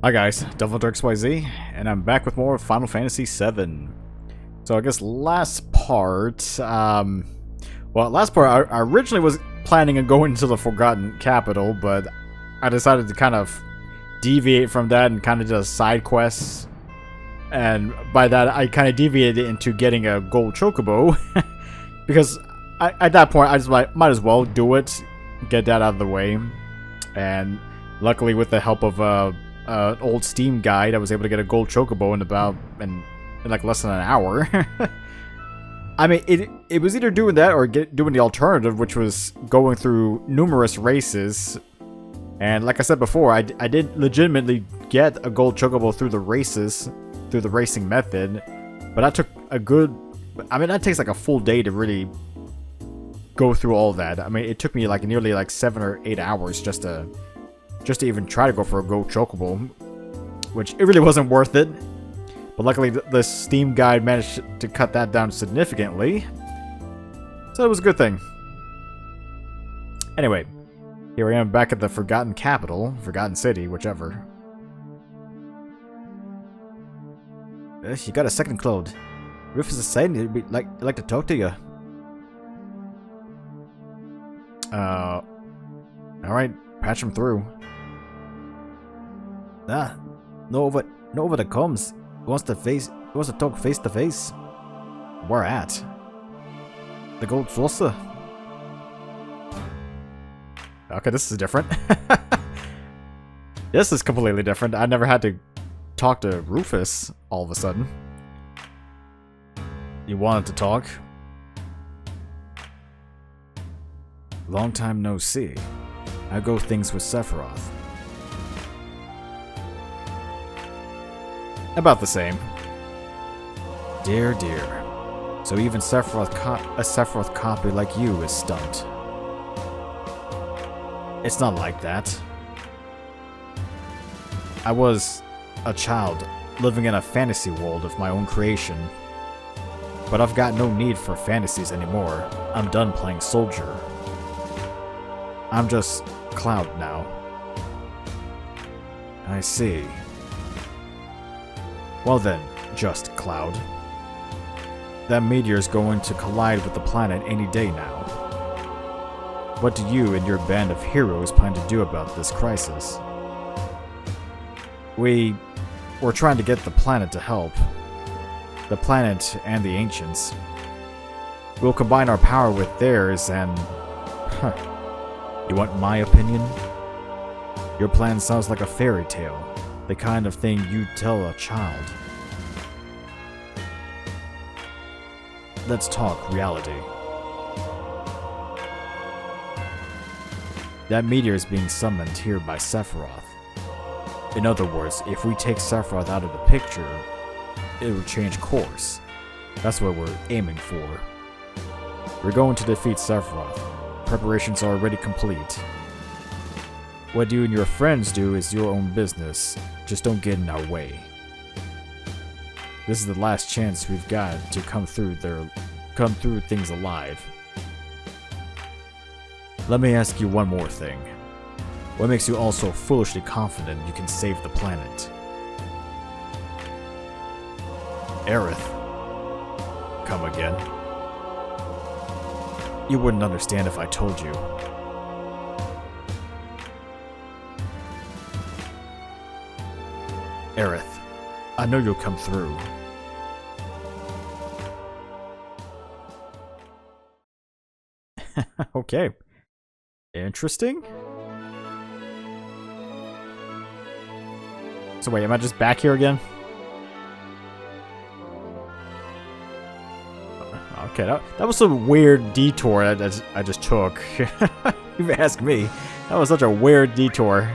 Hi guys, DevilHunterXYZ, and I'm back with more Final Fantasy VII. So I guess last part, I originally was planning on going to the Forgotten Capital, but I decided to kind of deviate from that and kind of do side quests. And by that, I kind of deviated into getting a gold chocobo, because at that point, I just might as well do it, get that out of the way. And luckily, with the help of an old Steam guide, I was able to get a gold chocobo in like less than an hour. I mean, it was either doing that or doing the alternative, which was going through numerous races. And like I said before, I did legitimately get a gold chocobo through the races, through the racing method. But that took that takes like a full day to really go through all that. I mean, it took me like nearly like 7 or 8 hours just to even try to go for a gold chocobo, which it really wasn't worth it. But luckily, the Steam guide managed to cut that down significantly, so it was a good thing. Anyway, here I am back at the Forgotten Capital, Forgotten City, whichever. You got a second, Claude. Rufus is saying he'd like to talk to you. All right, patch him through. No over the comms. He wants to talk face to face. Where at? The gold saucer. Okay, this is different. This is completely different. I never had to talk to Rufus all of a sudden. You wanted to talk? Long time no see. I go things with Sephiroth. About the same. Dear. So even a Sephiroth copy like you is stumped. It's not like that. I was a child living in a fantasy world of my own creation. But I've got no need for fantasies anymore. I'm done playing soldier. I'm just Cloud now. I see. Well then, just Cloud. That meteor's going to collide with the planet any day now. What do you and your band of heroes plan to do about this crisis? We're trying to get the planet to help. The planet and the ancients. We'll combine our power with theirs and... You want my opinion? Your plan sounds like a fairy tale. The kind of thing you'd tell a child. Let's talk reality. That meteor is being summoned here by Sephiroth. In other words, if we take Sephiroth out of the picture, it will change course. That's what we're aiming for. We're going to defeat Sephiroth. Preparations are already complete. What you and your friends do is your own business. Just don't get in our way. This is the last chance we've got to come through things alive. Let me ask you one more thing. What makes you all so foolishly confident you can save the planet? Aerith. Come again. You wouldn't understand if I told you. Aerith, I know you'll come through. Okay. Interesting. So wait, am I just back here again? Okay, that was some weird detour I just took. You ask me. That was such a weird detour.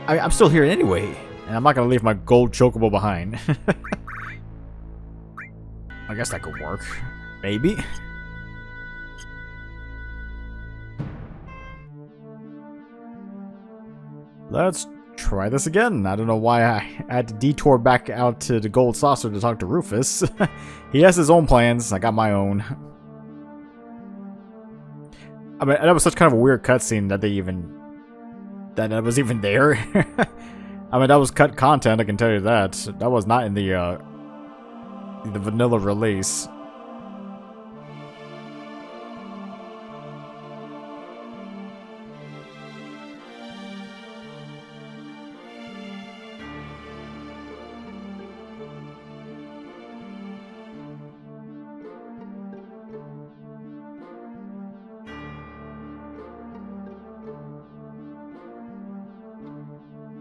I'm still here anyway, and I'm not gonna leave my gold chocobo behind. I guess that could work. Maybe. Let's try this again. I don't know why I had to detour back out to the gold saucer to talk to Rufus. He has his own plans. I got my own. I mean, that was such kind of a weird cutscene that they even that it was even there. I mean, that was cut content, I can tell you that. That was not in the vanilla release.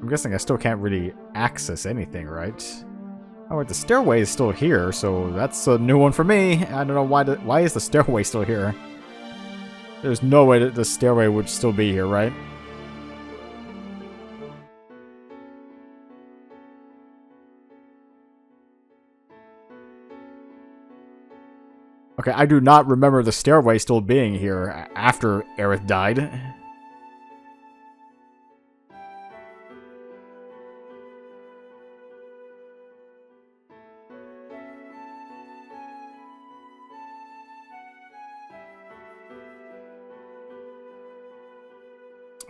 I'm guessing I still can't really access anything, right? Oh, wait, the stairway is still here, so that's a new one for me. I don't know why is the stairway still here? There's no way that the stairway would still be here, right? Okay, I do not remember the stairway still being here after Aerith died.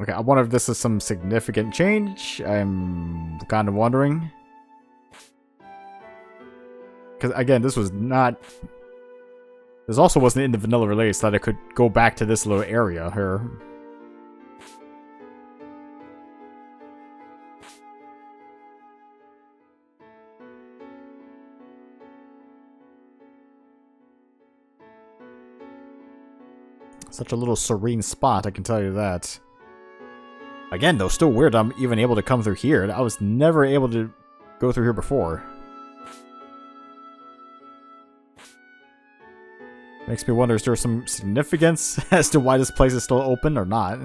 Okay, I wonder if this is some significant change. I'm kind of wondering. Because, again, this was not... This also wasn't in the vanilla release that I could go back to this little area here. Such a little serene spot, I can tell you that. Again, though, still weird I'm even able to come through here. I was never able to go through here before. Makes me wonder, is there some significance as to why this place is still open or not?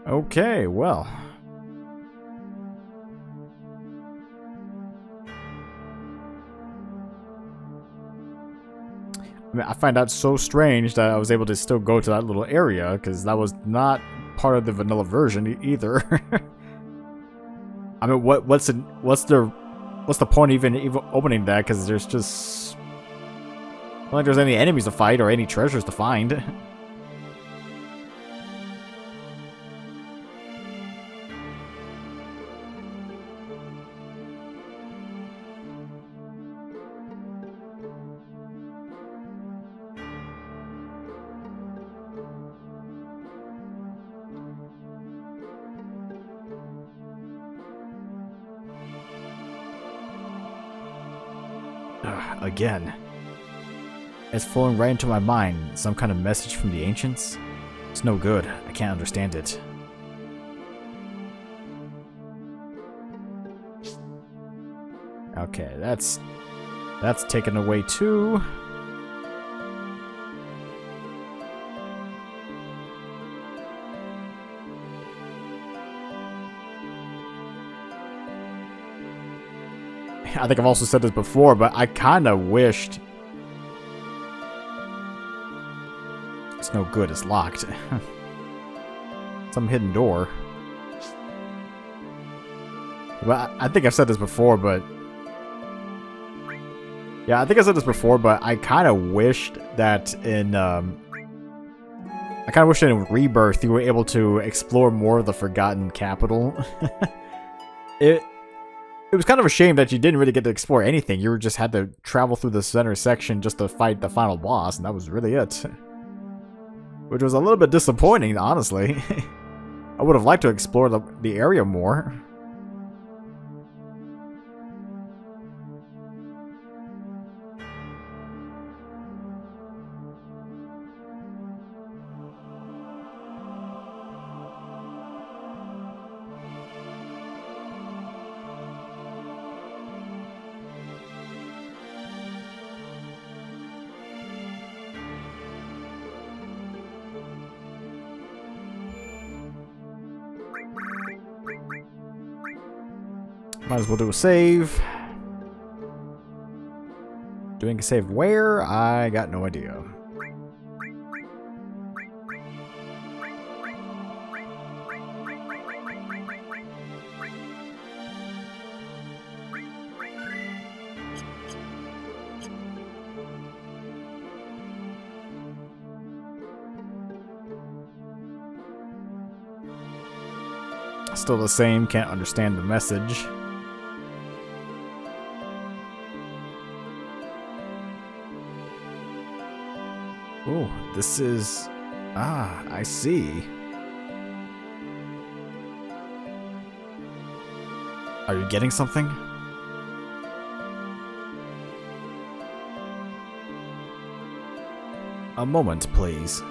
Okay, well. I mean, I find that so strange that I was able to still go to that little area, because that was not part of the vanilla version either. I mean, what's the point even opening that? Because there's just not like there's any enemies to fight or any treasures to find. Again. It's flowing right into my mind. Some kind of message from the ancients? It's no good. I can't understand it. Okay, that's taken away too. I think I've also said this before, but I kind of wished... It's no good, it's locked. Some hidden door. But I think I've said this before, but... Yeah, I think I said this before, but I kind of wished that in... I kind of wish that in Rebirth you were able to explore more of the Forgotten Capital. It was kind of a shame that you didn't really get to explore anything. You just had to travel through the center section just to fight the final boss, and that was really it. Which was a little bit disappointing, honestly. I would have liked to explore the area more. Might as well do a save. Doing a save where? I got no idea. Still the same, can't understand the message. Oh, this is... Ah, I see. Are you getting something? A moment, please.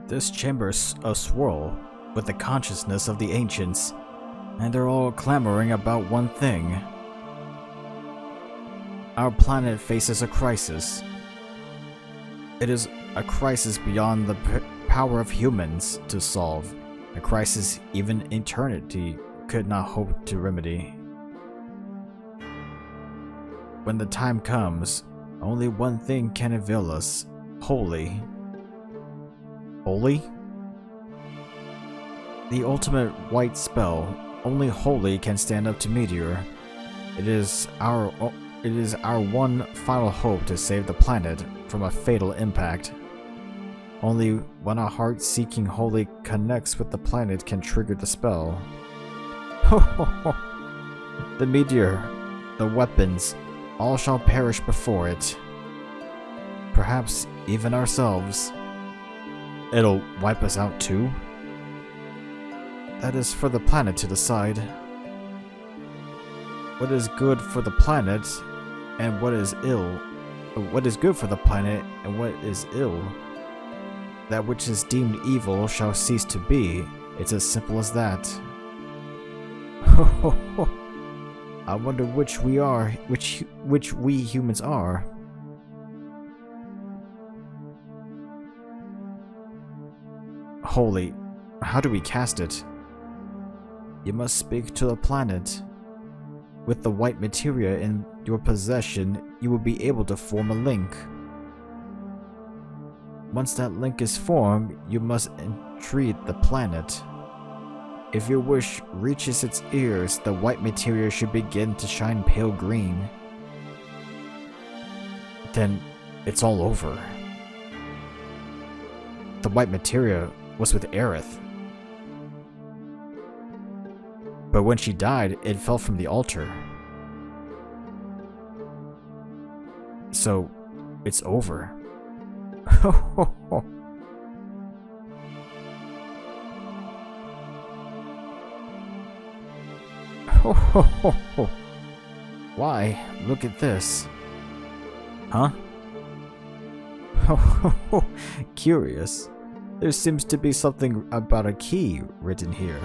This chamber's a swirl with the consciousness of the ancients, and they're all clamoring about one thing. Our planet faces a crisis. It is a crisis beyond the power of humans to solve, a crisis even eternity could not hope to remedy. When the time comes, only one thing can avail us: holy. Holy? The ultimate white spell. Only holy can stand up to Meteor. It is our one final hope to save the planet from a fatal impact. Only when a heart seeking holy connects with the planet can trigger the spell. The Meteor, the weapons, all shall perish before it. Perhaps even ourselves. It'll wipe us out too? That is for the planet to decide. What is good for the planet and what is ill? What is good for the planet and what is ill? That which is deemed evil shall cease to be. It's as simple as that. I wonder which we are, which we humans are. Holy, how do we cast it? You must speak to the planet. With the white materia in your possession, you will be able to form a link. Once that link is formed, you must entreat the planet. If your wish reaches its ears, the white materia should begin to shine pale green. Then it's all over. The white materia was with Aerith. But when she died, it fell from the altar. So, it's over. Why? Look at this. Huh? Curious. There seems to be something about a key written here.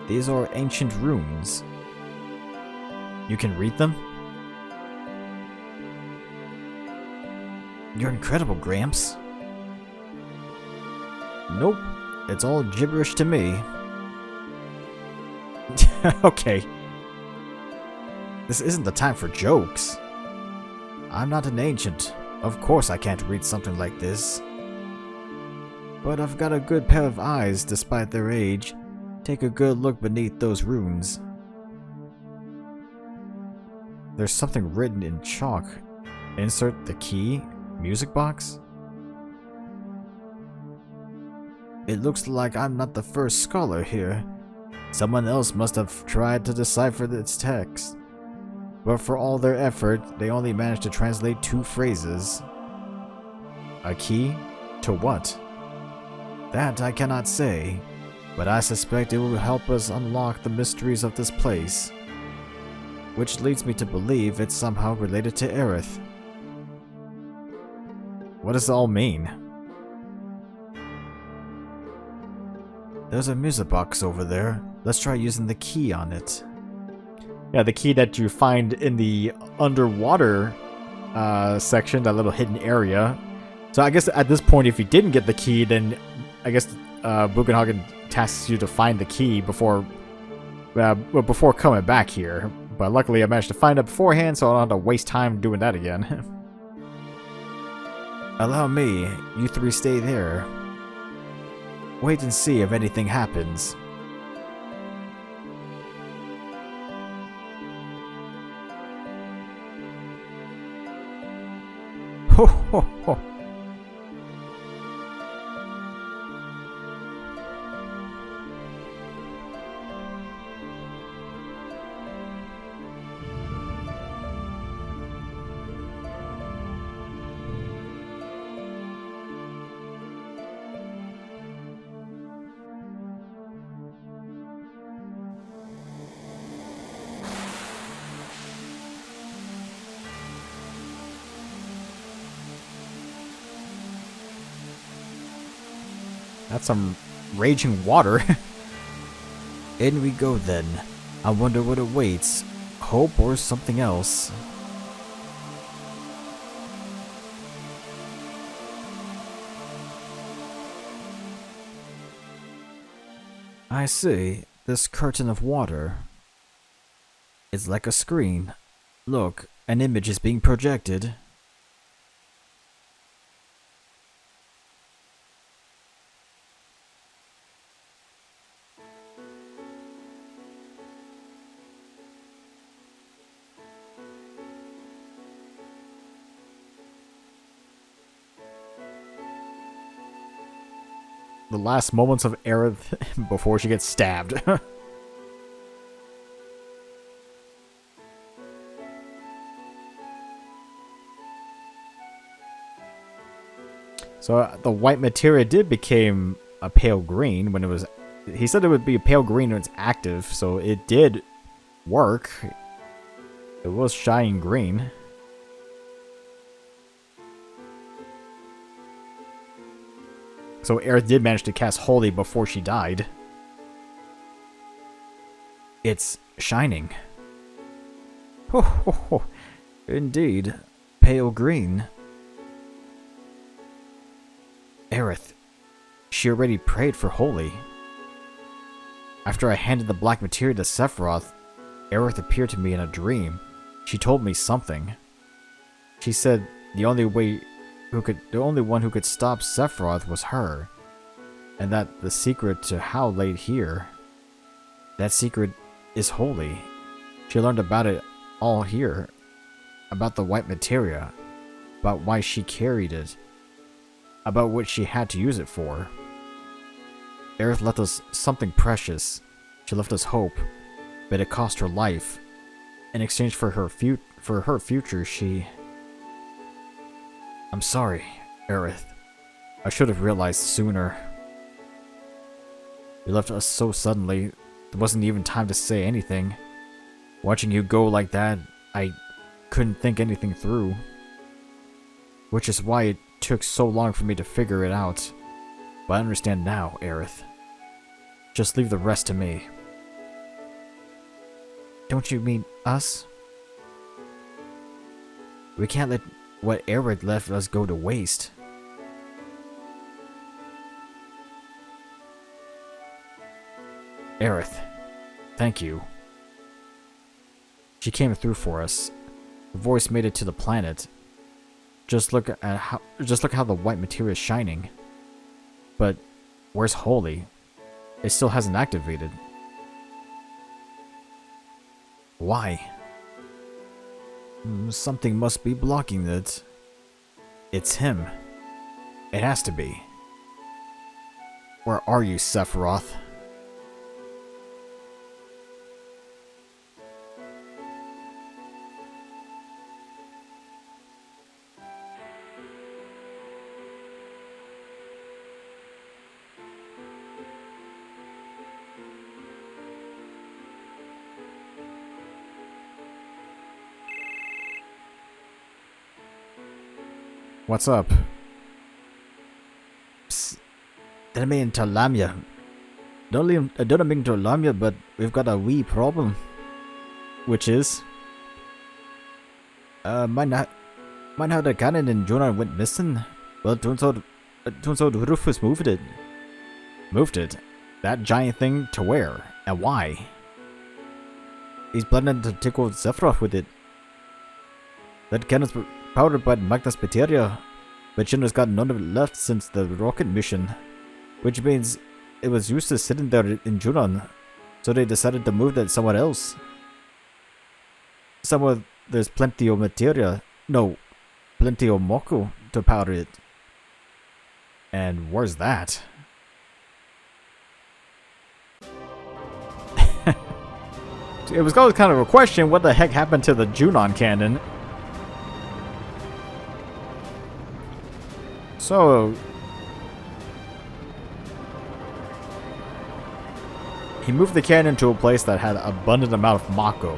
These are ancient runes. You can read them? You're incredible, Gramps. Nope, it's all gibberish to me. Okay. This isn't the time for jokes. I'm not an ancient. Of course I can't read something like this. But I've got a good pair of eyes despite their age. Take a good look beneath those runes. There's something written in chalk. Insert the key, music box. It looks like I'm not the first scholar here. Someone else must have tried to decipher this text. But for all their effort, they only managed to translate 2 phrases. A key? To what? That I cannot say. but I suspect it will help us unlock the mysteries of this place, which leads me to believe it's somehow related to Aerith. What does it all mean? There's a music box over there. Let's try using the key on it. Yeah, the key that you find in the underwater section, that little hidden area. So I guess at this point, if you didn't get the key, then I guess Bugenhagen tasks you to find the key before coming back here. But luckily, I managed to find it beforehand, so I don't have to waste time doing that again. Allow me. You three stay there. Wait and see if anything happens. Ho ho ho. That's some raging water. In we go then. I wonder what awaits. Hope or something else. I see. This curtain of water. It's like a screen. Look, an image is being projected. The last moments of Aerith before she gets stabbed. So the white materia did become a pale green when it was... He said it would be a pale green when it's active, so it did work. It was shining green. So Aerith did manage to cast Holy before she died. It's shining. Ho ho ho. Indeed. Pale green. Aerith. She already prayed for Holy. After I handed the black materia to Sephiroth, Aerith appeared to me in a dream. She told me something. She said the only one who could stop Sephiroth was her, and that the secret to how laid here. That secret is Holy. She learned about it all here, about the white materia, about why she carried it, about what she had to use it for. Aerith left us something precious. She left us hope, but it cost her life. In exchange for her future, she... I'm sorry, Aerith. I should have realized sooner. You left us so suddenly, there wasn't even time to say anything. Watching you go like that, I couldn't think anything through. Which is why it took so long for me to figure it out. But I understand now, Aerith. Just leave the rest to me. Don't you mean us? We can't let what Aerith left us go to waste. Aerith, thank you. She came through for us. Her voice made it to the planet. Just look how the white materia is shining. But where's Holy? It still hasn't activated. Why? Something must be blocking it. It's him. It has to be. Where are you, Sephiroth? What's up? Psst. Didn't mean to alarm you. I don't mean to alarm you, but we've got a wee problem. Which is? Mine how the cannon in Jonah went missing. Well, turns out Rufus moved it. Moved it? That giant thing to where? And why? He's planning to take over Sephiroth with it. That cannon's powered by Magnus Meteor, but Shinra's got none of it left since the rocket mission, which means it was useless sitting there in Junon, so they decided to move that somewhere else. Somewhere there's plenty of materia, no, plenty of Mako to power it. And where's that? It was always kind of a question, what the heck happened to the Junon cannon? So... he moved the cannon to a place that had abundant amount of Mako.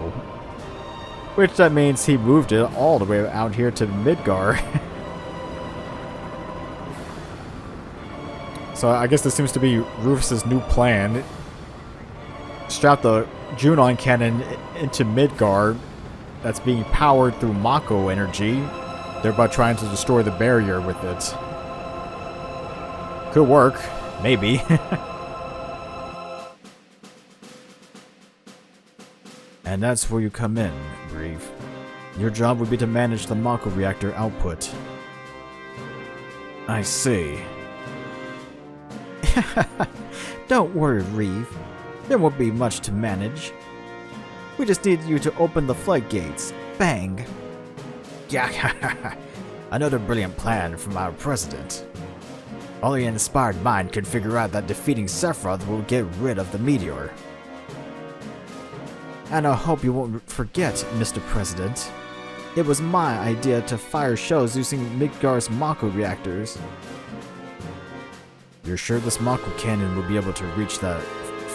Which that means he moved it all the way out here to Midgar. So I guess this seems to be Rufus's new plan. Strap the Junon cannon into Midgar that's being powered through Mako energy, thereby trying to destroy the barrier with it. Could work. Maybe. And that's where you come in, Reeve. Your job would be to manage the Mako reactor output. I see. Don't worry, Reeve. There won't be much to manage. We just need you to open the floodgates. Bang! Yeah, another brilliant plan from our president. Only an inspired mind could figure out that defeating Sephiroth will get rid of the Meteor. And I hope you won't forget, Mr. President. It was my idea to fire shells using Midgar's Mako reactors. You're sure this Mako cannon will be able to reach that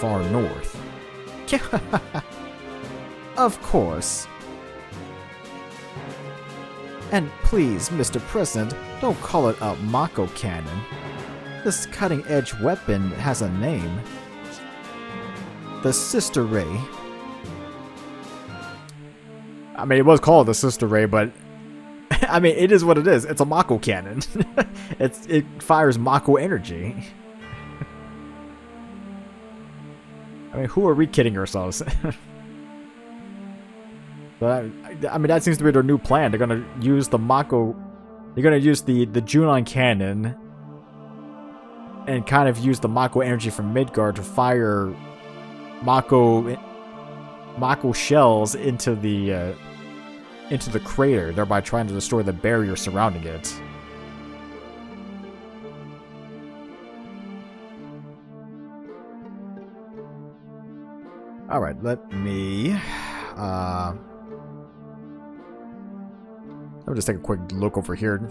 far north? Of course. And please, Mr. President, don't call it a Mako cannon. This cutting-edge weapon has a name. The Sister Ray. I mean, it was called the Sister Ray, but... I mean, it is what it is. It's a Mako cannon. It fires Mako energy. I mean, who are we kidding ourselves? But I mean, that seems to be their new plan. They're gonna use the Mako. They're gonna use the Junon cannon and kind of use the Mako energy from Midgar to fire Mako shells into the crater, thereby trying to destroy the barrier surrounding it. All right, let me just take a quick look over here.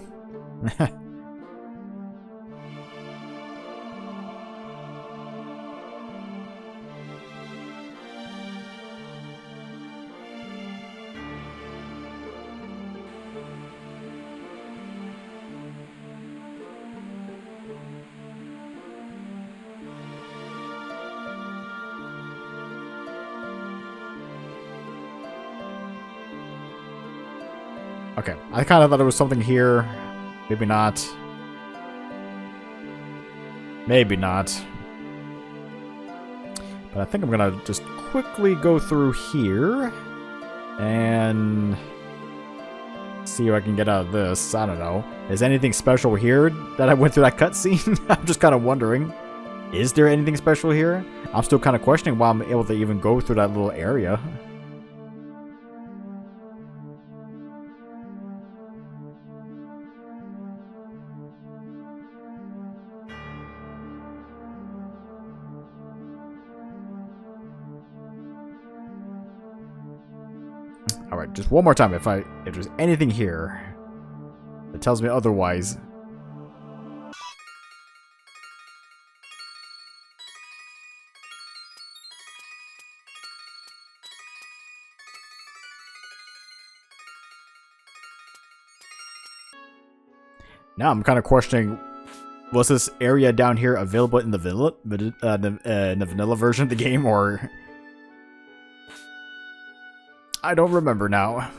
Okay, I kind of thought there was something here. Maybe not. Maybe not. But I think I'm gonna just quickly go through here and see what I can get out of this. I don't know. Is anything special here that I went through that cutscene? I'm just kind of wondering. Is there anything special here? I'm still kind of questioning why I'm able to even go through that little area. Alright, just one more time if there's anything here that tells me otherwise. Now I'm kind of questioning, was this area down here available in the vanilla version of the game, or... I don't remember now.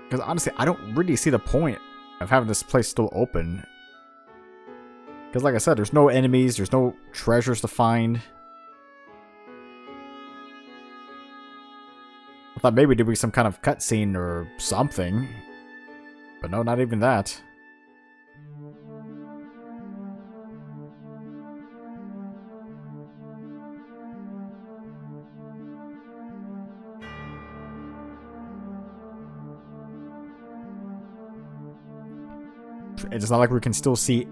Because honestly, I don't really see the point of having this place still open. Because like I said, there's no enemies, there's no treasures to find. I thought maybe there'd be some kind of cutscene or something. But no, not even that. It's not like we can still see...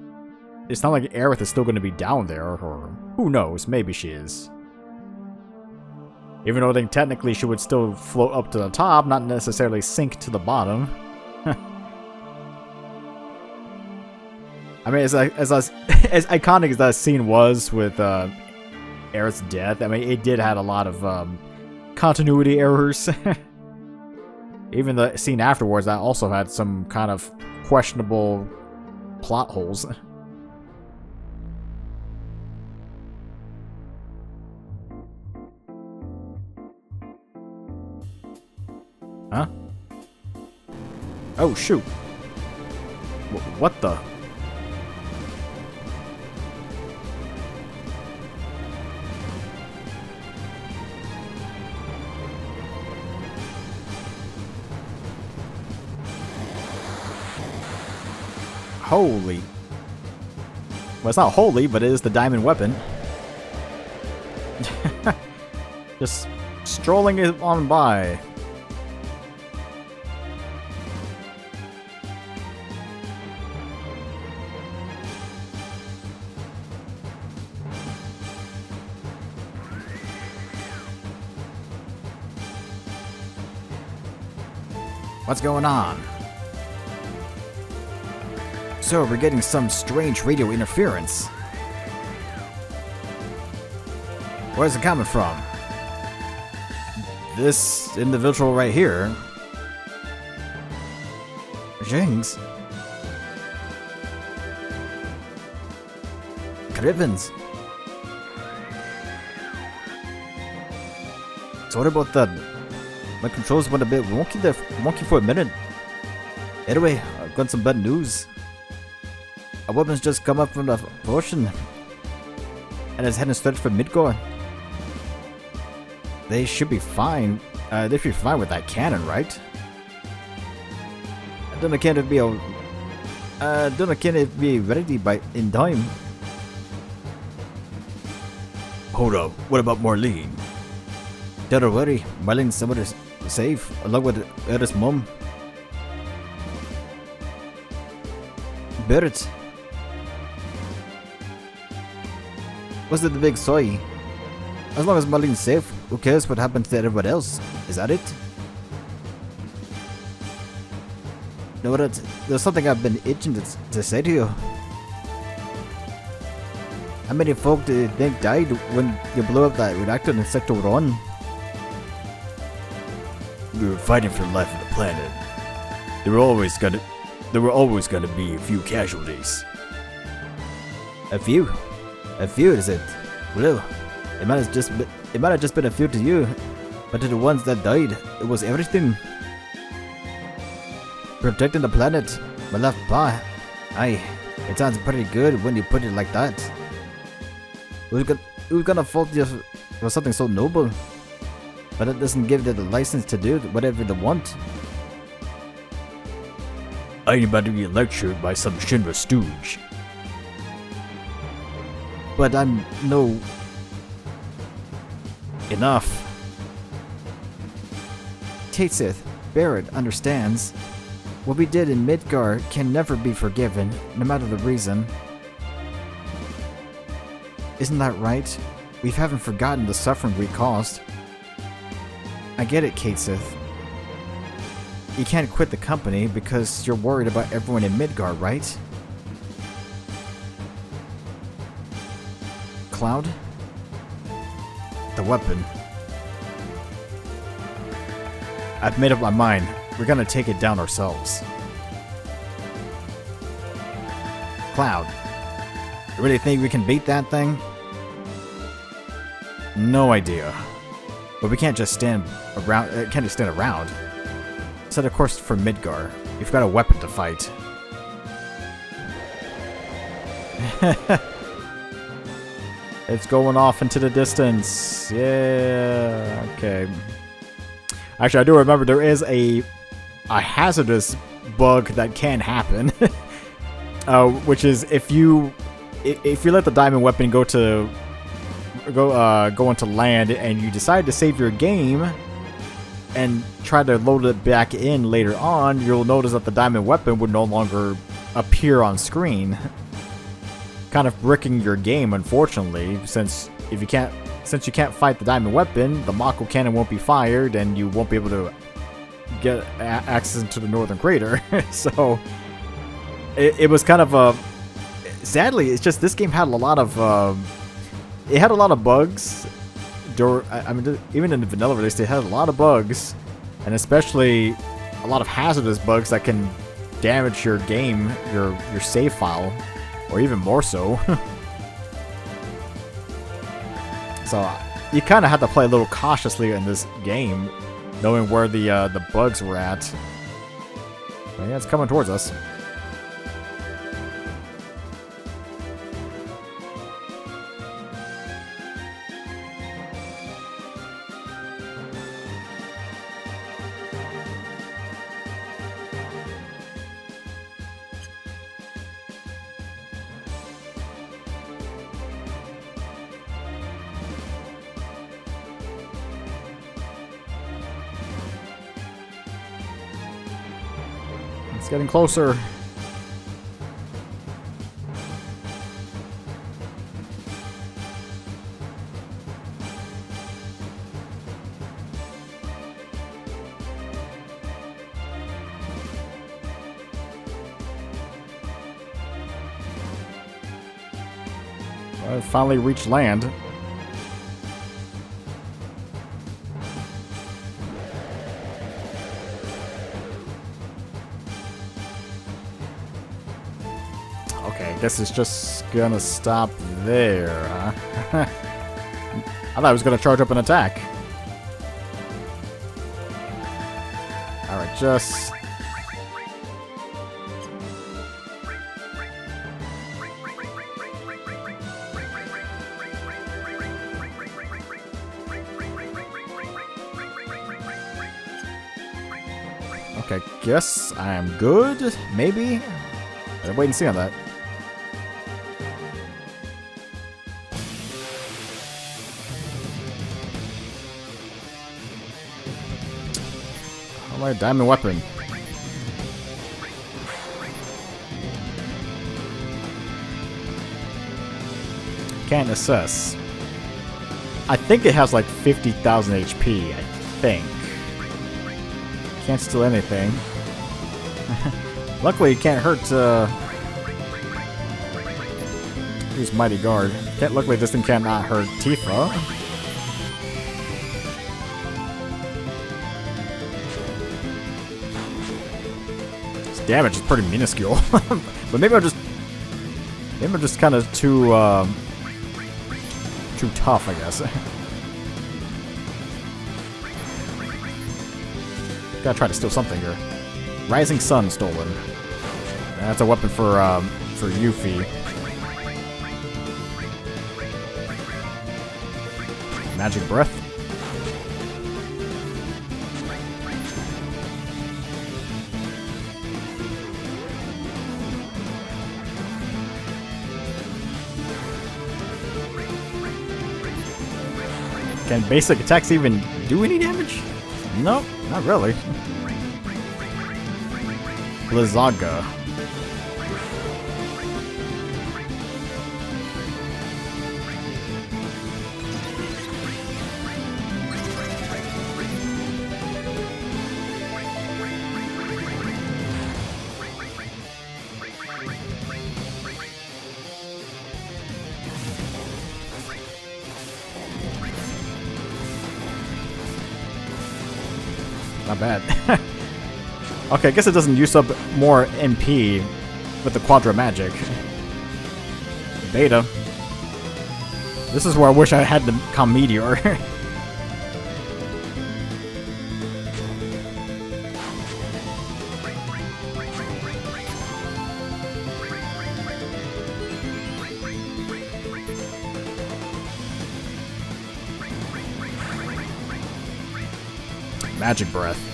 It's not like Aerith is still going to be down there, or who knows, maybe she is. Even though I think technically she would still float up to the top, not necessarily sink to the bottom. I mean, as iconic as that scene was with Aerith's death, I mean, it did have a lot of continuity errors. Even the scene afterwards, that also had some kind of questionable plot holes. Huh? Oh, shoot. What the? Holy. Well, it's not holy, but it is the diamond weapon. Just strolling it on by. What's going on? So, we're getting some strange radio interference. Where's it coming from? This individual right here. Jinx. Cribbins. So what about that? My controls went a bit wonky for a minute. Anyway, I've got some bad news. A weapon's just come up from the ocean and is heading straight for Midgar. They should be fine. They should be fine with that cannon, right? I don't know, can it be ready in time? Hold up, what about Marlene? Don't worry, Marlene's somewhere safe, along with Eris' mom. Barrett. What's the big soy? As long as Marlene's safe, who cares what happens to everyone else? Is that it? No, there's something I've been itching to say to you. How many folk do you think died when you blew up that reactor in Sector 1? We were fighting for the life of the planet. There were always gonna be a few casualties. A few? A few, is it? Well, it might have just been a few to you, but to the ones that died, it was everything. Protecting the planet, my left paw. Aye, it sounds pretty good when you put it like that. Who's gonna fault you for something so noble? But it doesn't give them the license to do whatever they want. I ain't about to get lectured by some Shinra stooge. But I'm no... Enough. Tatesith, Barrett understands. What we did in Midgar can never be forgiven, no matter the reason. Isn't that right? We haven't forgotten the suffering we caused. I get it, Tatesith. You can't quit the company because you're worried about everyone in Midgar, right? Cloud? The weapon. I've made up my mind. we're gonna take it down ourselves. Cloud, you really think we can beat that thing? No idea. But we can't just stand around. Can't just stand around. Set a course for Midgar. We've got a weapon to fight. It's going off into the distance. Yeah. Okay. Actually, I do remember there is a hazardous bug that can happen, which is if you let the diamond weapon go into land and you decide to save your game and try to load it back in later on, you'll notice that the diamond weapon would no longer appear on screen, kind of bricking your game, unfortunately, since you can't fight the diamond weapon, the Mako cannon won't be fired and you won't be able to get access to the northern crater. So it was kind of a sadly, it's just this game had a lot of bugs. I mean, even in the vanilla release, they had a lot of bugs, and especially a lot of hazardous bugs that can damage your game, your save file, or even more so. So you kind of had to play a little cautiously in this game, knowing where the bugs were at. But yeah, it's coming towards us. It's getting closer. I finally reached land. Okay, I guess it's just gonna stop there, huh? I thought it was gonna charge up an attack. Alright, just... Okay, guess I am good, maybe? I'll wait and see on that. Alright, diamond weapon. Can't assess. I think it has like 50,000 HP, I think. Can't steal anything. Luckily, it can't hurt, use Mighty Guard. Luckily, this thing cannot hurt Tifa. Its damage is pretty minuscule. But maybe I'm just kind of too tough, I guess. Gotta try to steal something here. Rising Sun stolen. That's a weapon for Yuffie. Magic Breath. Can basic attacks even do any damage? Nope, not really. Blizzaga. Not bad. Okay, I guess it doesn't use up more MP with the Quadra Magic. Beta. This is where I wish I had the Meteor. Magic Breath.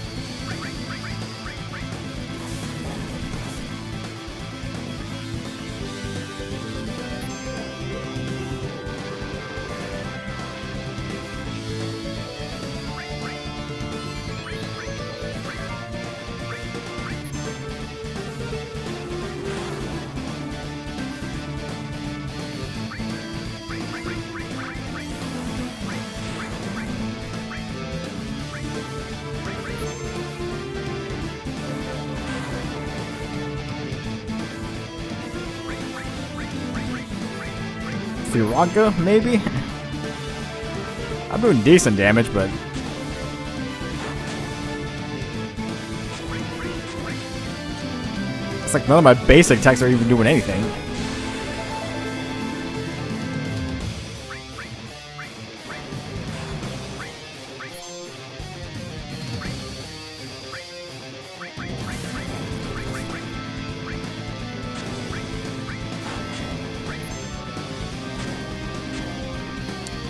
Firaga, maybe? I'm doing decent damage, but... it's like none of my basic attacks are even doing anything.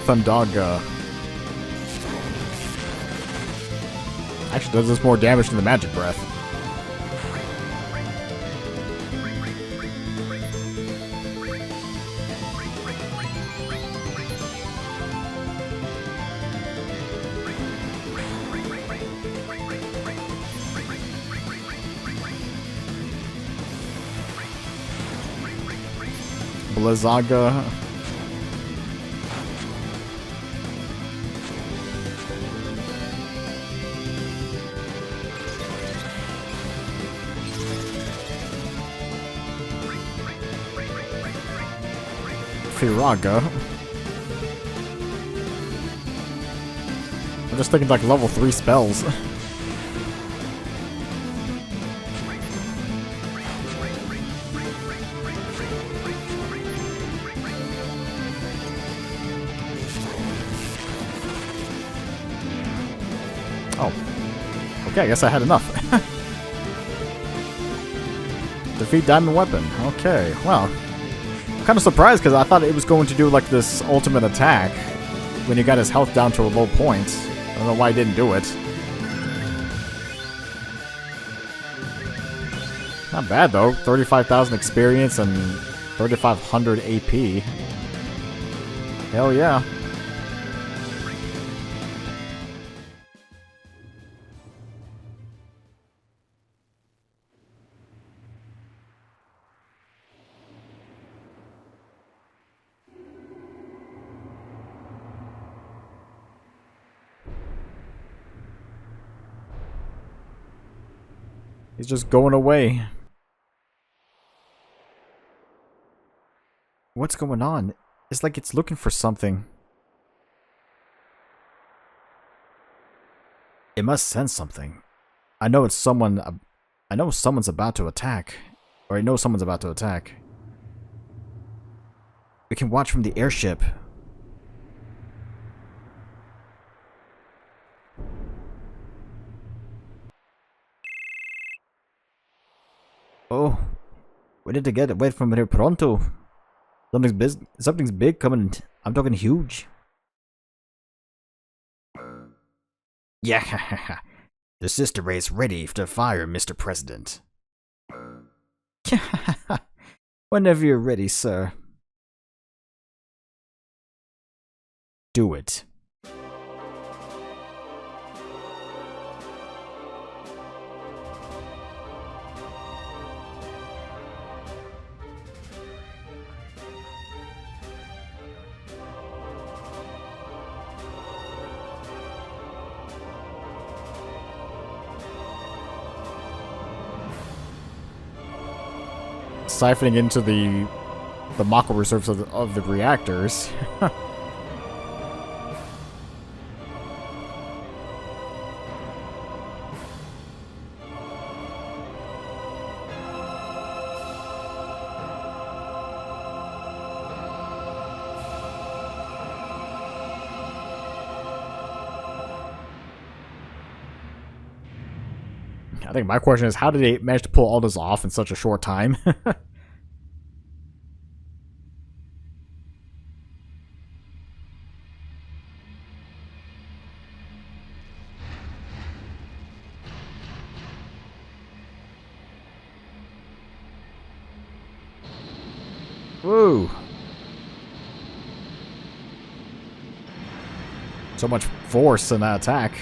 Thundaga. Actually does this more damage than the Magic Breath. Blizzaga. Firaga. I'm just thinking like level 3 spells. Oh. Okay, I guess I had enough. Defeat Diamond Weapon. Okay, well. I'm kind of surprised because I thought it was going to do like this ultimate attack when he got his health down to a low point. I don't know why he didn't do it. Not bad though. 35,000 experience and 3,500 AP. Hell yeah. He's just going away. What's going on? It's like it's looking for something. It must sense something. I know it's someone. I know someone's about to attack. Or I know someone's about to attack. We can watch from the airship. Oh, we need to get away from here pronto. Something's big coming. I'm talking huge. Yeah, the sister ray is ready to fire, Mr. President. Whenever you're ready, sir. Do it. Siphoning into the Mako reserves of the reactors. I think my question is, how did they manage to pull all this off in such a short time? Woo! So much force in that attack.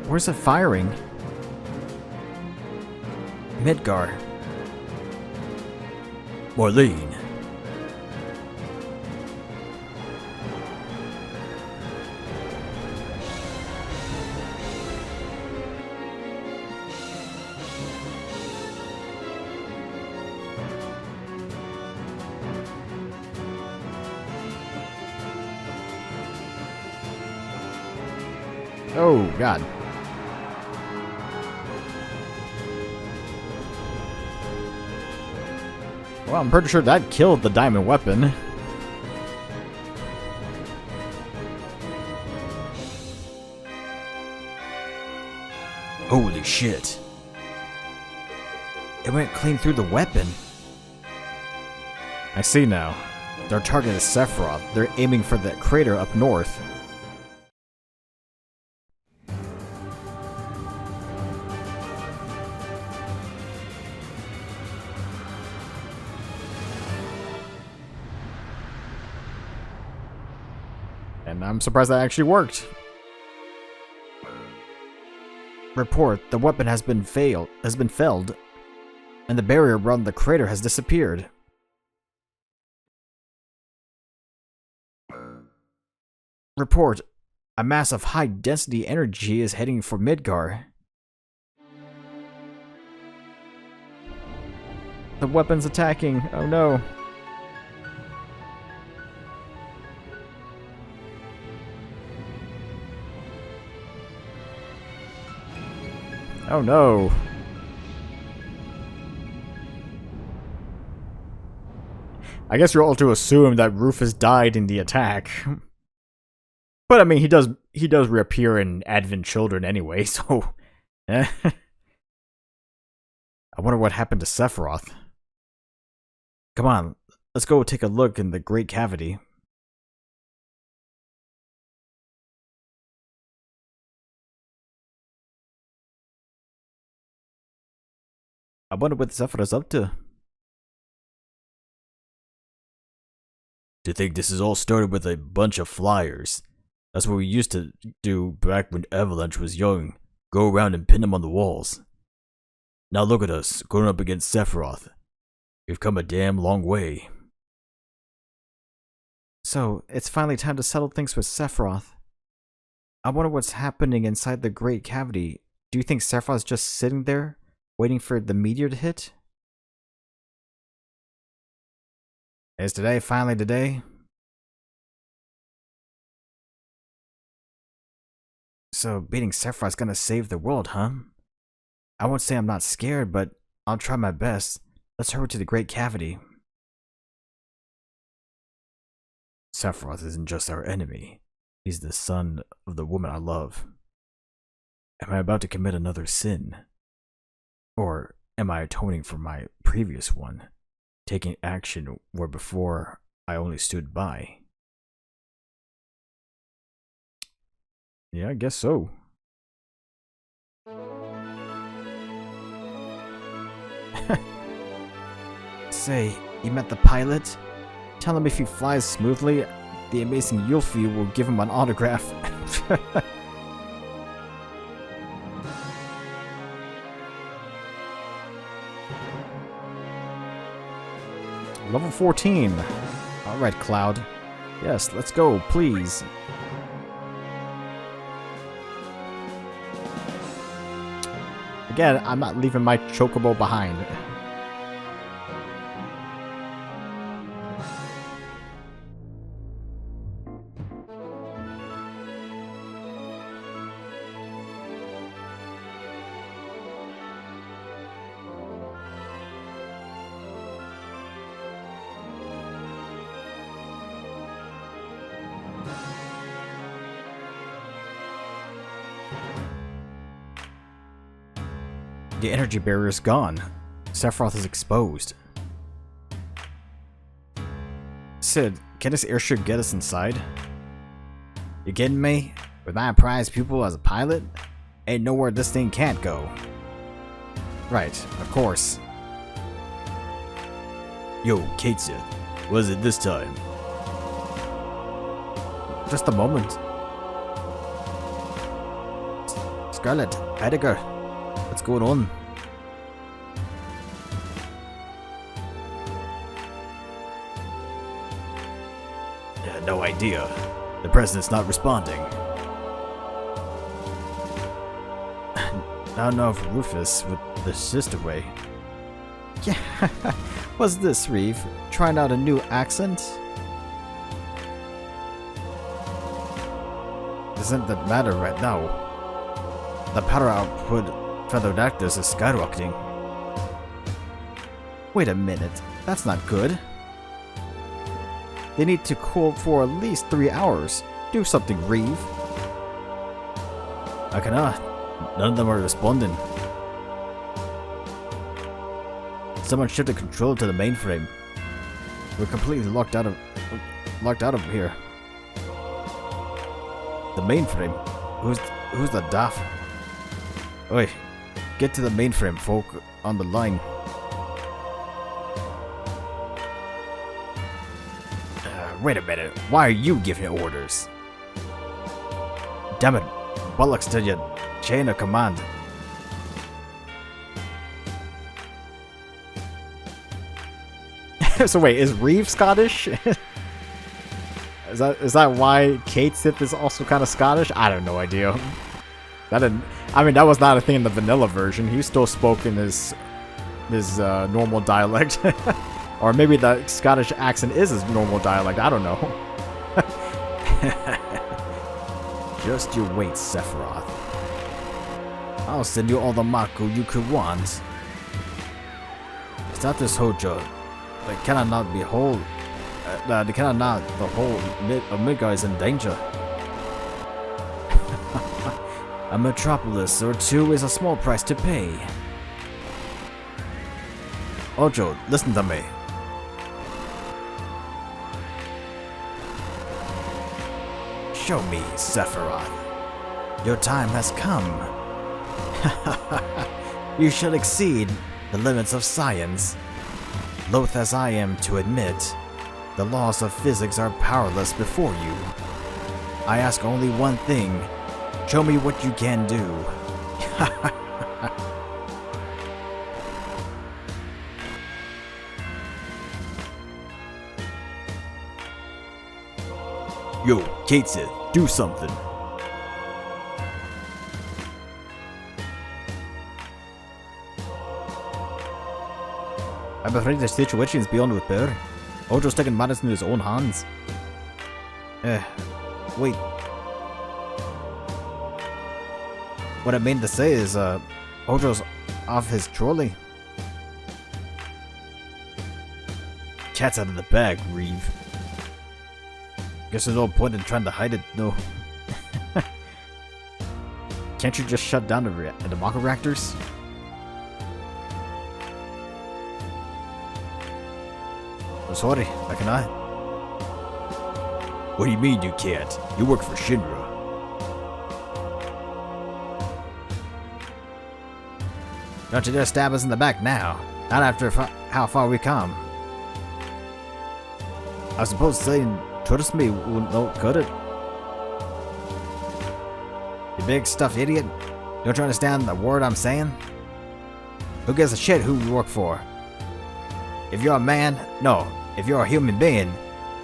Where's it firing? Midgar. Marlene. Oh, God. Well, I'm pretty sure that killed the diamond weapon. Holy shit. It went clean through the weapon. I see now. Their target is Sephiroth. They're aiming for that crater up north. And I'm surprised that actually worked. Report, the weapon has been felled, and the barrier around the crater has disappeared. Report, a mass of high-density energy is heading for Midgar. The weapon's attacking. Oh no. Oh no. I guess you're all to assume that Rufus died in the attack. But I mean, he does reappear in Advent Children anyway, so I wonder what happened to Sephiroth. Come on, let's go take a look in the Great Cavity. I wonder what Sephiroth's up to. To think this is all started with a bunch of flyers. That's what we used to do back when Avalanche was young. Go around and pin them on the walls. Now look at us, going up against Sephiroth. We've come a damn long way. So, it's finally time to settle things with Sephiroth. I wonder what's happening inside the Great Cavity. Do you think Sephiroth's just sitting there, waiting for the meteor to hit? Is today finally today? So, beating Sephiroth's gonna save the world, huh? I won't say I'm not scared, but I'll try my best. Let's hurry to the Great Cavity. Sephiroth isn't just our enemy. He's the son of the woman I love. Am I about to commit another sin? Or am I atoning for my previous one, taking action where before I only stood by? Yeah, I guess so. Say, you met the pilot? Tell him if he flies smoothly, the amazing Yuffie will give him an autograph. Level 14. Alright, Cloud. Yes, let's go, please. Again, I'm not leaving my chocobo behind. The energy barrier is gone. Sephiroth is exposed. Sid, can this airship get us inside? You kidding me? With my prize pupil as a pilot? Ain't nowhere this thing can't go. Right, of course. Yo, Katsu, what is it this time? Just a moment. Scarlet, Heidegger, what's going on? No idea. The president's not responding. I don't know if Rufus with the sister way. Yeah, what's this, Reeve? Trying out a new accent? Doesn't that matter right now? The power output for the reactors is skyrocketing. Wait a minute, that's not good. They need to cool for at least 3 hours. Do something, Reeve. I cannot. None of them are responding. Someone shifted control to the mainframe. We're completely locked out of here. The mainframe? Who's the daft? Oi, get to the mainframe, folk on the line. Wait a minute, why are you giving orders? Damn it, bollocks to your chain of command. So wait, is Reeve Scottish? Is that why Kate Sith is also kind of Scottish? I have no idea. That was not a thing in the vanilla version. He still spoke in his normal dialect. Or maybe the Scottish accent is his normal dialect, I don't know. Just you wait, Sephiroth. I'll send you all the Mako you could want. It's not this Hojo. They cannot not be whole. They cannot not. The whole Midgar is in danger. A metropolis or two is a small price to pay. Ojo, listen to me. Show me, Sephiroth. Your time has come. You shall exceed the limits of science. Loath as I am to admit, the laws of physics are powerless before you. I ask only one thing. Show me what you can do. Yo, Kate said, do something. I'm afraid the situation is beyond repair. Ojo's taking matters in his own hands. Wait. What I mean to say is, Ojo's off his trolley. Cat's out of the bag, Reeve. Guess there's no point in trying to hide it, though. Can't you just shut down the Mako reactors? I'm sorry, I cannot. What do you mean you can't? You work for Shinra. Don't you dare stab us in the back now. Not after how far we come. I suppose saying trust me won't cut it. You big stuffed idiot. Don't you understand the word I'm saying? Who gives a shit who you work for? If you're a man, no. If you're a human being,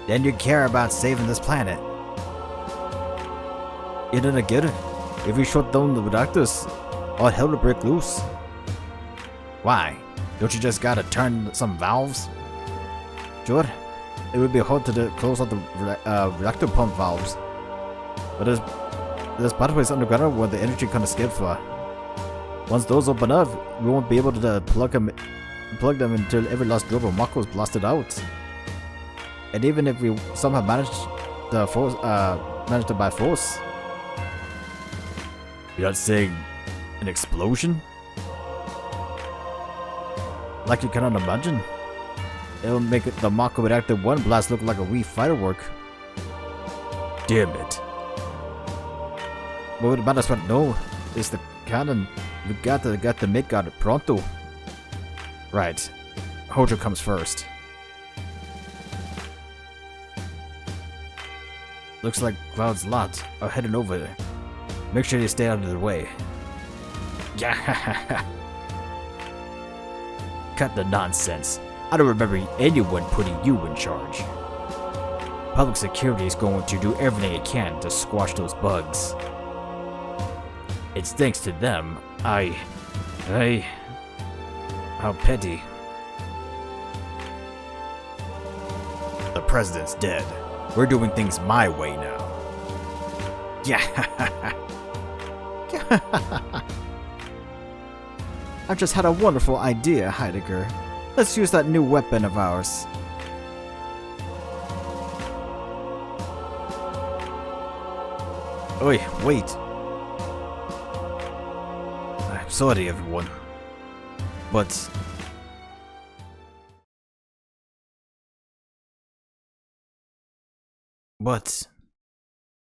then you care about saving this planet. You didn't get it. If we shut down the reactors, all hell will break loose. Why? Don't you just gotta turn some valves? Sure. It would be hard to close out the reactor pump valves. But there's pathways underground where the energy can escape for. Once those open up, we won't be able to plug them until every last drop of Mako is blasted out. And even if we somehow manage to by force. You're not saying an explosion? Like you cannot imagine? It'll make the Mako reactor 1 blast look like a wee firework. Damn it. What would matter what no is the cannon. We got the Midgar pronto. Right. Hojo comes first. Looks like Cloud's lot are heading over there. Make sure you stay out of the way. Yeah. Cut the nonsense. I don't remember anyone putting you in charge. Public security is going to do everything it can to squash those bugs. It's thanks to them. How petty. The president's dead. We're doing things my way now. Yeah. I've just had a wonderful idea, Heidegger. Let's use that new weapon of ours. Oi, wait. I'm sorry, everyone. But...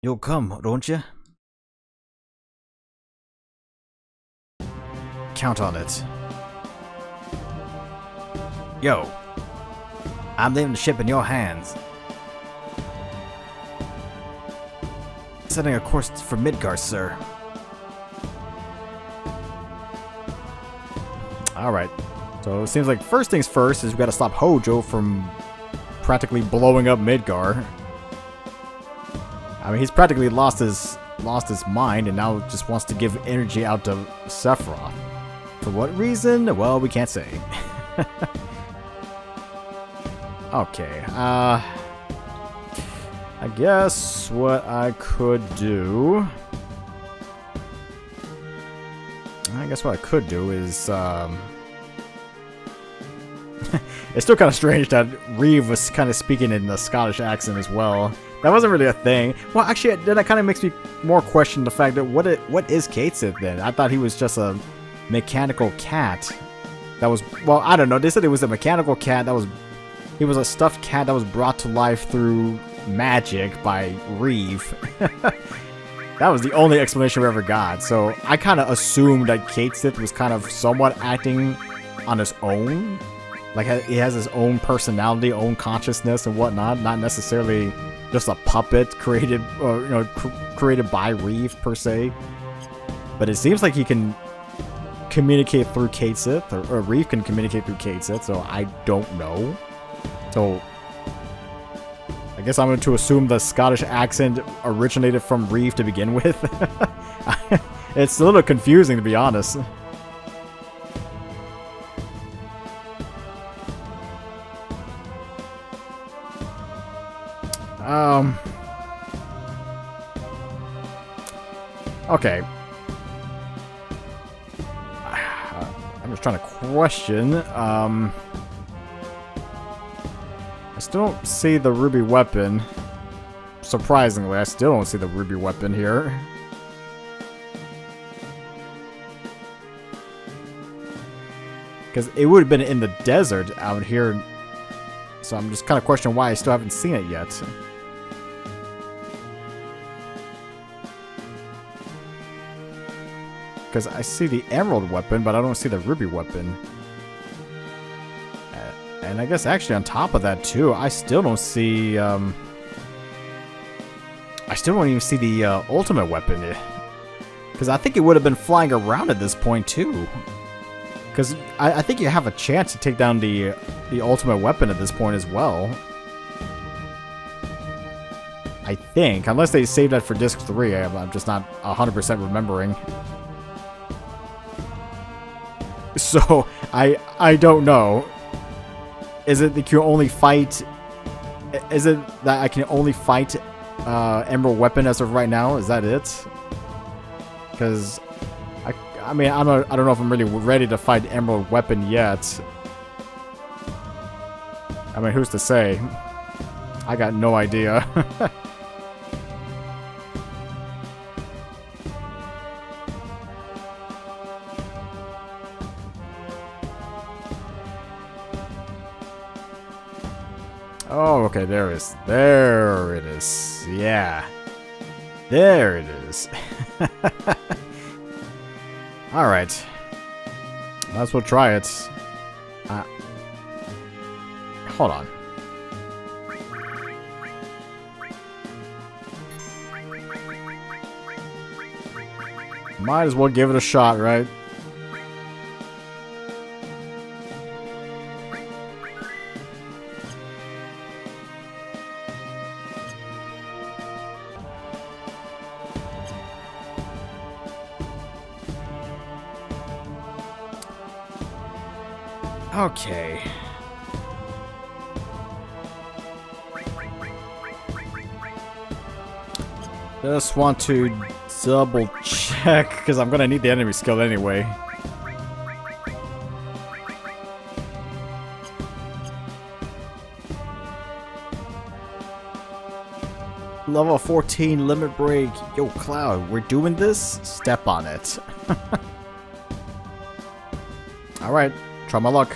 You'll come, don't you? Count on it. Yo. I'm leaving the ship in your hands. Setting a course for Midgar, sir. Alright. So it seems like first things first is we gotta stop Hojo from practically blowing up Midgar. I mean, he's practically lost his mind and now just wants to give energy out to Sephiroth. For what reason? Well, we can't say. Okay, I guess what I could do... is, it's still kind of strange that Reeve was kind of speaking in the Scottish accent as well. That wasn't really a thing. Well, actually, then that kind of makes me more question the fact that what is Katesith then? I thought he was just a mechanical cat. That was, well, I don't know. They said it was a mechanical cat that was... He was a stuffed cat that was brought to life through magic by Reeve. That was the only explanation we ever got. So I kind of assumed that Katesith was kind of somewhat acting on his own. Like he has his own personality, own consciousness and whatnot. Not necessarily just a puppet created, created by Reeve per se. But it seems like he can communicate through Katesith, or Reeve can communicate through Katesith. So I don't know. So, I guess I'm going to assume the Scottish accent originated from Reeve to begin with. It's a little confusing, to be honest. Okay. I'm just trying to question, I still don't see the ruby weapon. Surprisingly, I still don't see the ruby weapon here. Because it would have been in the desert out here. So I'm just kind of questioning why I still haven't seen it yet. Because I see the emerald weapon, but I don't see the ruby weapon. And I guess actually on top of that too, I still don't see, I still don't even see the ultimate weapon. Because I think it would have been flying around at this point too. Because I think you have a chance to take down the ultimate weapon at this point as well. I think, unless they saved that for Disc 3, I'm just not 100% remembering. So, I don't know. Is it that you only fight... Is it that I can only fight Emerald Weapon as of right now? Is that it? Because... I mean, I don't know if I'm really ready to fight Emerald Weapon yet. I mean, who's to say? I got no idea. Oh, okay, there it is. There it is. Yeah. There it is. Alright. Might as well try it. Hold on. Might as well give it a shot, right? Okay. Just want to double check because I'm gonna need the enemy skill anyway. Level 14 limit break. Yo, Cloud, we're doing this? Step on it. Alright, try my luck.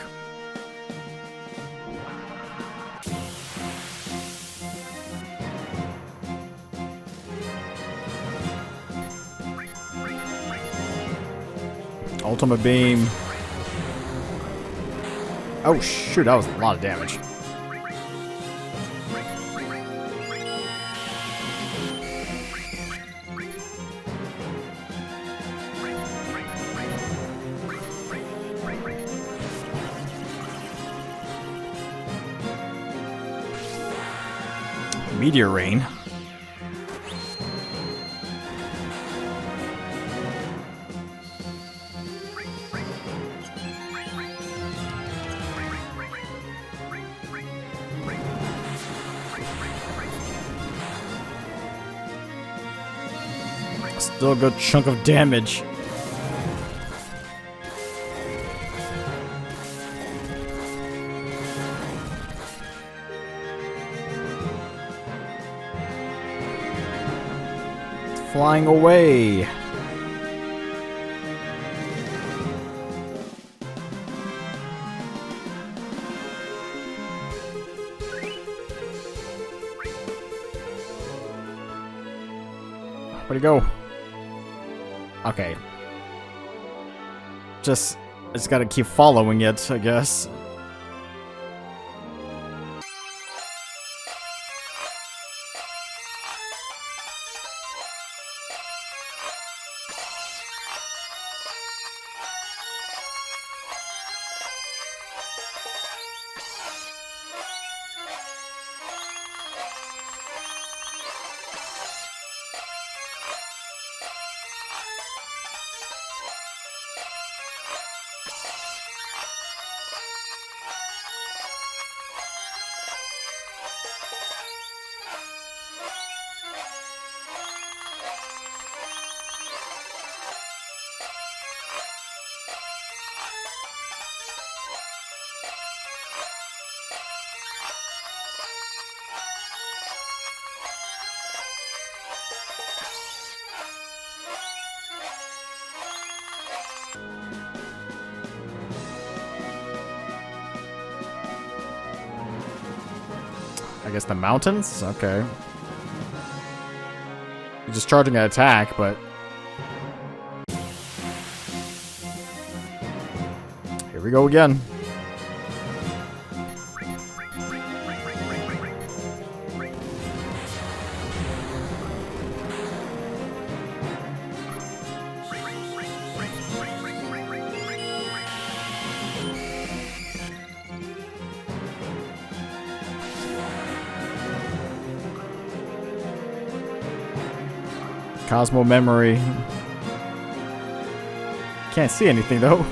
Ultimate beam. Oh shoot, that was a lot of damage. Meteor rain. Still a good chunk of damage. It's flying away. Where'd he go? Okay. Just gotta keep following it, I guess. I guess the mountains? Okay. You're just charging an attack, but... Here we go again. Cosmo memory. Can't see anything though.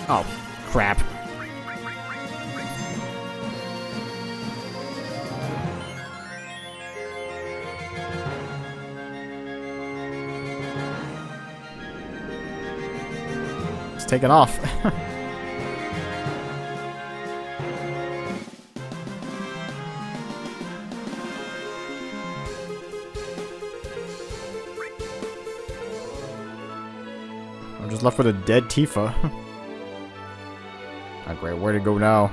Oh, crap. Taken off. I'm just left with a dead Tifa. Oh, great. Where to go now?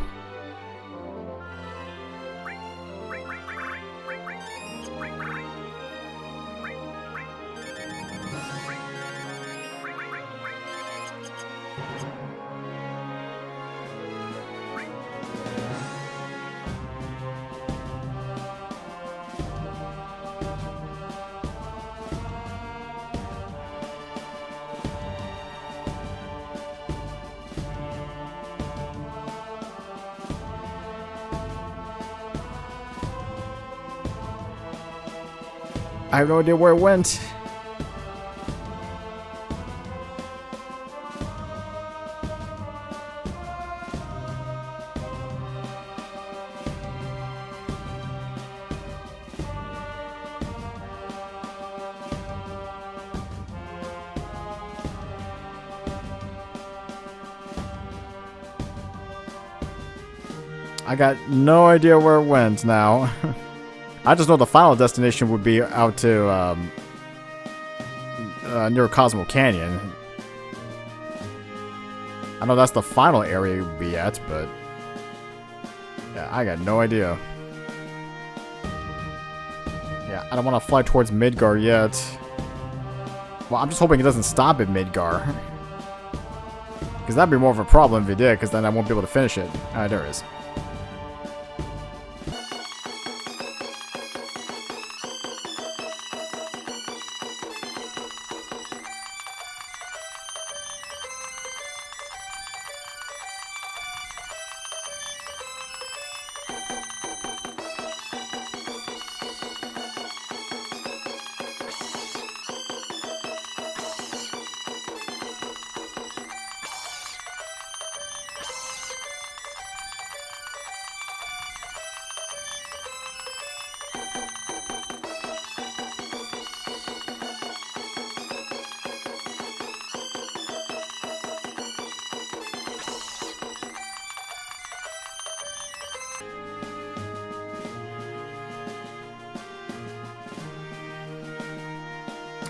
I have no idea where it went. I got no idea where it went now. I just know the final destination would be out to near Cosmo Canyon. I know that's the final area it would be at, but yeah, I got no idea. Yeah, I don't want to fly towards Midgar yet. Well, I'm just hoping it doesn't stop at Midgar. Because that'd be more of a problem if it did, because then I won't be able to finish it. There it is.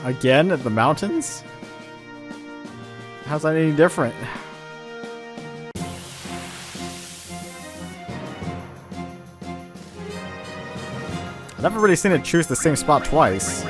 Again at the mountains? How's that any different? I've never really seen it choose the same spot twice.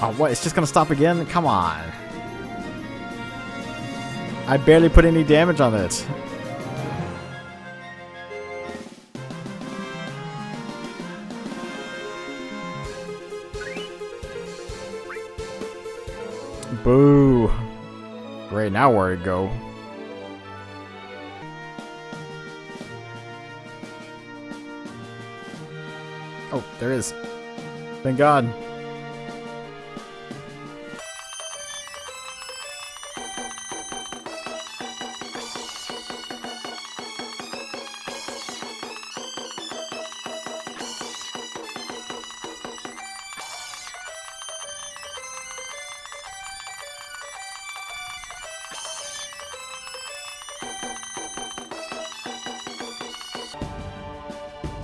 Oh, what? It's just gonna stop again? Come on. I barely put any damage on it. Boo. Great, now where to go? Oh, there is. Thank God.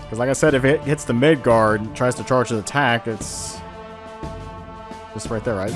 Because like I said, if it hits the Midgar and tries to charge an attack, it's just right there, right?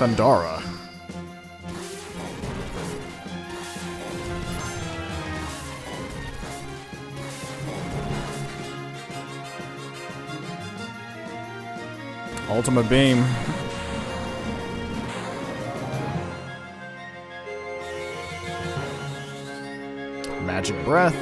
Thundara. Ultimate beam. Magic breath.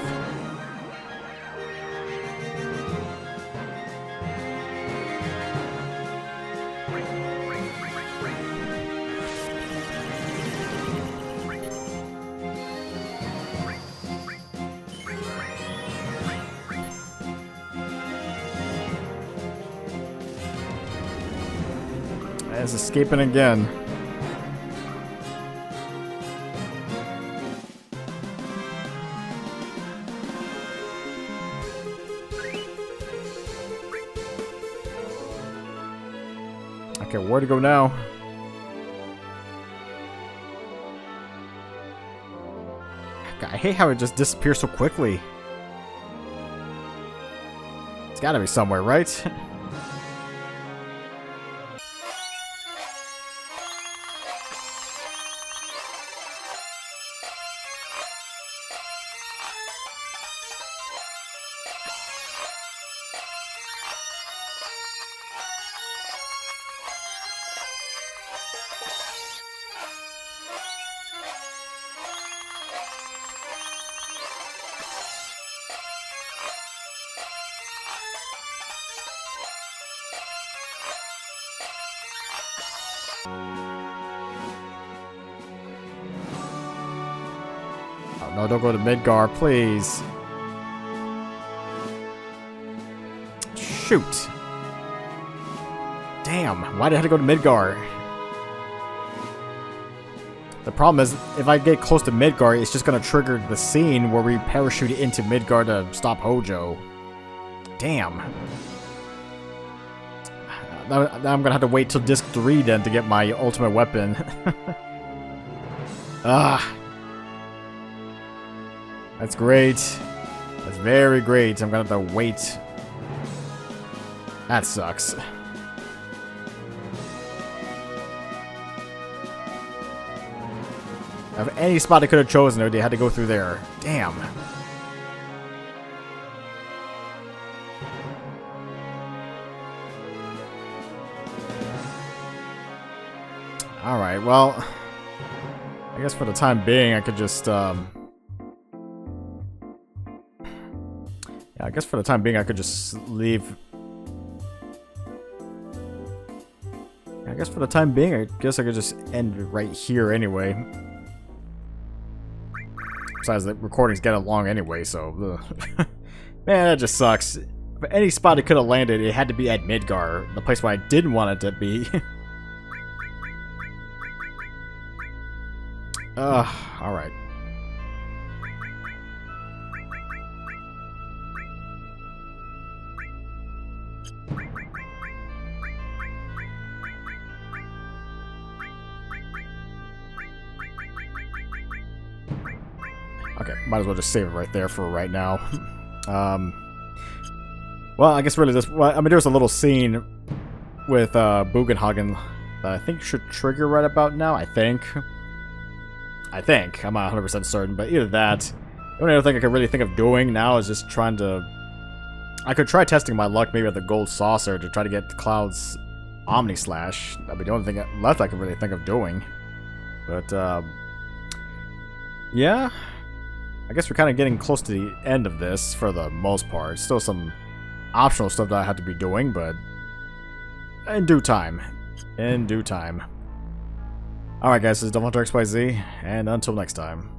It's escaping again. Okay, where to go now? God, I hate how it just disappears so quickly. It's gotta be somewhere, right? Oh, no, don't go to Midgar, please. Shoot. Damn, why did I have to go to Midgar? The problem is, if I get close to Midgar, it's just gonna trigger the scene where we parachute into Midgar to stop Hojo. Damn. Now I'm gonna have to wait till disc 3 then to get my ultimate weapon. Ah. That's great. That's very great. I'm gonna have to wait. That sucks. Of any spot I could have chosen, they had to go through there. Damn. Alright, well, I guess for the time being, I could just, yeah, I guess for the time being, I could just leave. I guess for the time being, I guess I could just end right here anyway. Besides, the recording's getting long anyway, so, ugh. Man, that just sucks. But any spot it could have landed, it had to be at Midgar, the place where I didn't want it to be. Alright. Okay, might as well just save it right there for right now. Well, I guess really this... Well, I mean, there's a little scene with Bugenhagen that I think should trigger right about now, I think. I'm not 100% certain, but either that. The only other thing I could really think of doing now is just trying to... I could try testing my luck maybe at the Gold Saucer to try to get Cloud's Omni Slash. That'd be the only thing left I could really think of doing. But, yeah. I guess we're kind of getting close to the end of this for the most part. Still some optional stuff that I have to be doing, but in due time. In due time. Alright guys, this is DevilHunterXYZ, and until next time.